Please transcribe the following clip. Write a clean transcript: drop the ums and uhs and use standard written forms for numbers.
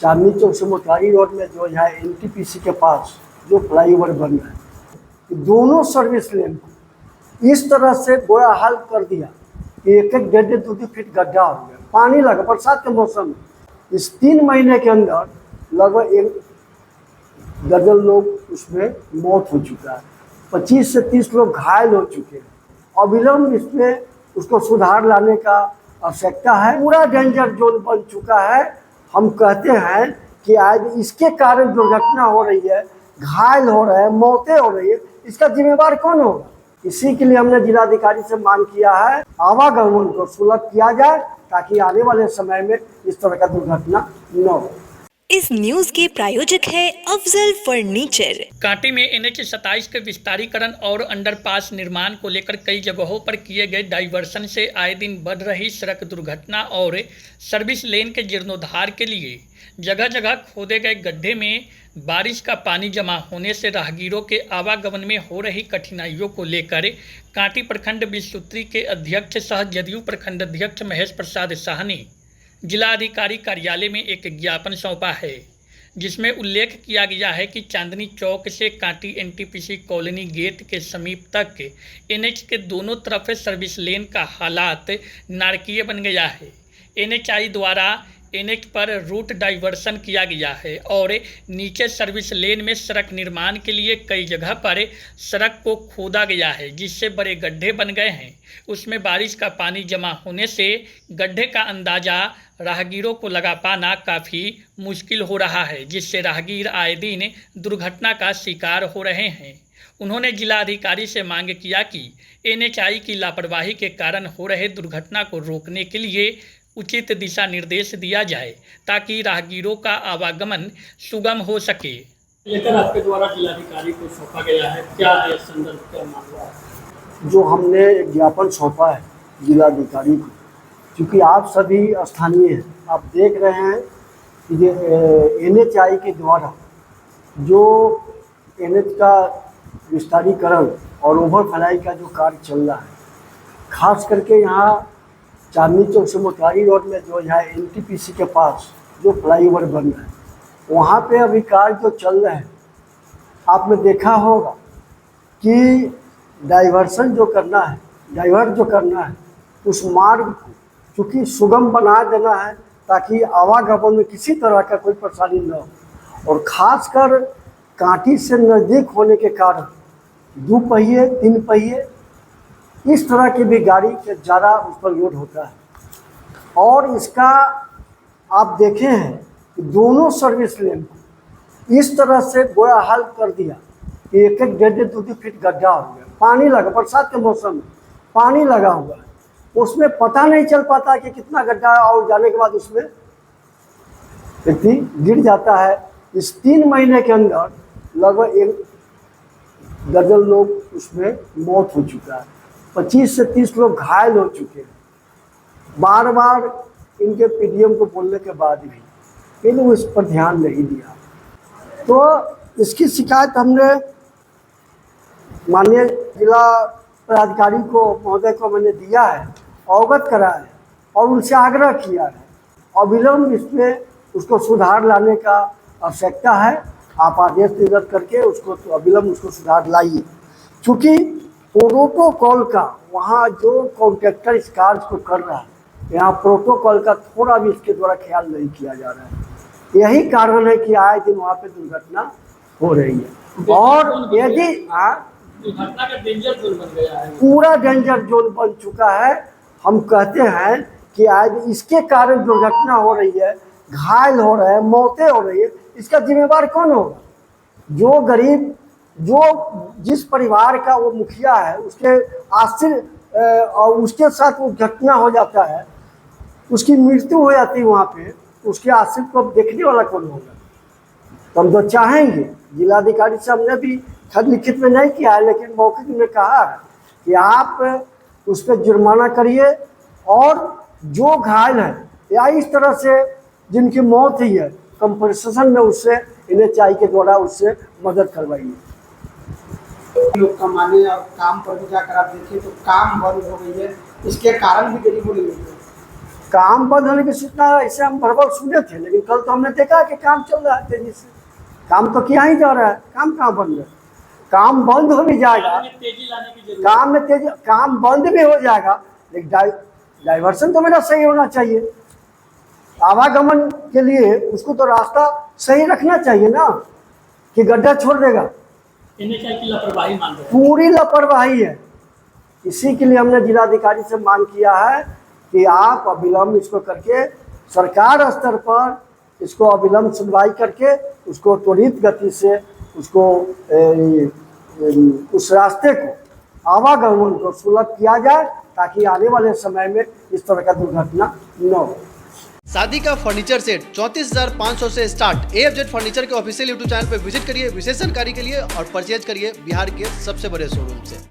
चांदनी चौक से मोतिहारी रोड में जो है एनटीपीसी के पास जो फ्लाईओवर बन रहा है, दोनों सर्विस लेन को इस तरह से बुरा हाल कर दिया कि एक एक 1.5-2 फीट गड्ढा हो गया। पानी लगा बरसात के मौसम में। इस 3 महीने के अंदर लगभग 1 दर्जन लोग उसमें मौत हो चुका है, 25 से 30 लोग घायल हो चुके हैं। अविलंब इसमें उसको सुधार लाने का आवश्यकता है। पूरा डेंजर जोन बन चुका है। हम कहते हैं कि आज इसके कारण दुर्घटना हो रही है, घायल हो रहे हैं, मौतें हो रही है, इसका जिम्मेवार कौन होगा? इसी के लिए हमने जिलाधिकारी से मांग किया है आवागमन को सुलभ किया जाए ताकि आने वाले समय में इस तरह का दुर्घटना न हो। इस न्यूज के प्रायोजक है अफजल फर्नीचर। कांटी में NH-27 के विस्तारीकरण और अंडरपास निर्माण को लेकर कई जगहों पर किए गए डाइवर्सन से आए दिन बढ़ रही सड़क दुर्घटना और सर्विस लेन के जीर्णोद्धार के लिए जगह जगह खोदे गए गड्ढे में बारिश का पानी जमा होने से राहगीरों के आवागमन में हो रही कठिनाइयों को लेकर कांटी प्रखंड विसूत्री के अध्यक्ष सह जदयू प्रखंड अध्यक्ष महेश प्रसाद शाह ने जिलाधिकारी कार्यालय में एक ज्ञापन सौंपा है, जिसमें उल्लेख किया गया है कि चांदनी चौक से कांटी NTPC कॉलोनी गेट के समीप तक NH के दोनों तरफ सर्विस लेन का हालात नारकीय बन गया है। NHI द्वारा NH पर रूट डाइवर्सन किया गया है और नीचे सर्विस लेन में सड़क निर्माण के लिए कई जगह पर सड़क को खोदा गया है, जिससे बड़े गड्ढे बन गए हैं। उसमें बारिश का पानी जमा होने से गड्ढे का अंदाज़ा राहगीरों को लगा पाना काफ़ी मुश्किल हो रहा है, जिससे राहगीर आए दिन दुर्घटना का शिकार हो रहे हैं। उन्होंने जिलाधिकारी से मांग किया कि NHI की लापरवाही के कारण हो रहे दुर्घटना को रोकने के लिए उचित दिशा निर्देश दिया जाए ताकि राहगीरों का आवागमन सुगम हो सके। लेकर आपके द्वारा जिलाधिकारी को सौंपा गया है, क्या है संदर्भ, क्या मामला है? जो हमने ज्ञापन सौंपा है जिलाधिकारी को, क्योंकि आप सभी स्थानीय हैं, आप देख रहे हैं कि NHI के द्वारा जो NH का विस्तारीकरण और ओवरफ्लाई का जो कार्य चल रहा है, खास करके यहाँ चांदनी चौक से मोतिहारी रोड में जो है NTPC के पास जो फ्लाईओवर बन रहा है, वहाँ पे अभी कार्य जो चल रहे हैं, आपने देखा होगा कि डाइवर्ट जो करना है उस मार्ग को चूँकि सुगम बना देना है ताकि आवागमन में किसी तरह का कोई परेशानी न हो। और ख़ासकर कांटी से नज़दीक होने के कारण 2 पहिए 3 पहिए इस तरह की भी गाड़ी के ज़्यादा उस पर लोड होता है। और इसका आप देखे हैं कि दोनों सर्विस लेन को इस तरह से बुरा हाल कर दिया कि एक एक 1.5-2 फीट गड्ढा हो गया। पानी लगा बरसात के मौसम में, पानी लगा हुआ है, उसमें पता नहीं चल पाता कि कितना गड्ढा है और जाने के बाद उसमें व्यक्ति गिर जाता है। इस 3 महीने के अंदर लगभग 1 दर्जन लोग उसमें मौत हो चुका है, 25 से 30 लोग घायल हो चुके हैं। बार बार इनके PDM को बोलने के बाद भी इन उस पर ध्यान नहीं दिया। तो इसकी शिकायत हमने माननीय जिला पदाधिकारी को महोदय को मैंने दिया है, अवगत करा है और उनसे आग्रह किया है अविलंब इसमें उसको सुधार लाने का आवश्यकता है। आप आदेश निर्गत करके उसको तो अविलंब उसको सुधार लाइए, क्योंकि प्रोटोकॉल का वहाँ जो कॉन्ट्रैक्टर इस कार्य को कर रहा है, यहाँ प्रोटोकॉल का थोड़ा भी इसके द्वारा ख्याल नहीं किया जा रहा है। यही कारण है कि आए दिन वहाँ पे दुर्घटना हो रही है। और यदि दुर्घटना का डेंजर जोन बन गया है, पूरा डेंजर जोन बन चुका है। हम कहते हैं कि आज इसके कारण दुर्घटना हो रही है, घायल हो रहे हैं, मौतें हो रही है, इसका जिम्मेवार कौन होगा? जो गरीब, जो जिस परिवार का वो मुखिया है, उसके आश्रित और उसके साथ वो घटना हो जाता है, उसकी मृत्यु हो जाती है वहाँ पे, उसके आश्रित को देखने वाला कौन होगा? तो हम तो चाहेंगे, जिलाधिकारी से हमने भी खत लिखित में नहीं किया है, लेकिन मौखिक में कहा है कि आप उस पर जुर्माना करिए और जो घायल है या इस तरह से जिनकी मौत हुई है कंपनसेशन में उससे NHI के द्वारा उससे मदद करवाइए। लोग कमाने और काम पर भी जाकर आप देखिए तो काम बंद हो गई है, इसके कारण भी देरी हो रही है। काम बंद होने की सूचना ऐसे हम भरबल सुने थे, लेकिन कल तो हमने देखा कि काम चल रहा है तेजी से। काम तो किया ही जा रहा है, काम कहाँ बंद है? काम बंद हो भी जाएगा, कार्य में तेजी लाने की जरूरत काम में तेजी, काम बंद भी हो जाएगा, लेकिन डाइवर्सन तो मेरा सही होना चाहिए। आवागमन के लिए उसको तो रास्ता सही रखना चाहिए ना, कि गड्ढा छोड़ देगा। NHAI की लापरवाही मान रहे हैं। पूरी लापरवाही है। इसी के लिए हमने जिलाधिकारी से मांग किया है कि आप अविलंब इसको करके सरकार स्तर पर इसको अविलंब सुनवाई करके उसको त्वरित गति से उसको उस रास्ते को, आवागमन को सुलभ किया जाए, ताकि आने वाले समय में इस तरह का दुर्घटना न हो। शादी का फर्नीचर सेट 34,500 से स्टार्ट। AFZ फर्नीचर के ऑफिशियल यूट्यूब चैनल पर विजिट करिए विशेष जानकारी के लिए और परचेज करिए बिहार के सबसे बड़े शोरूम से।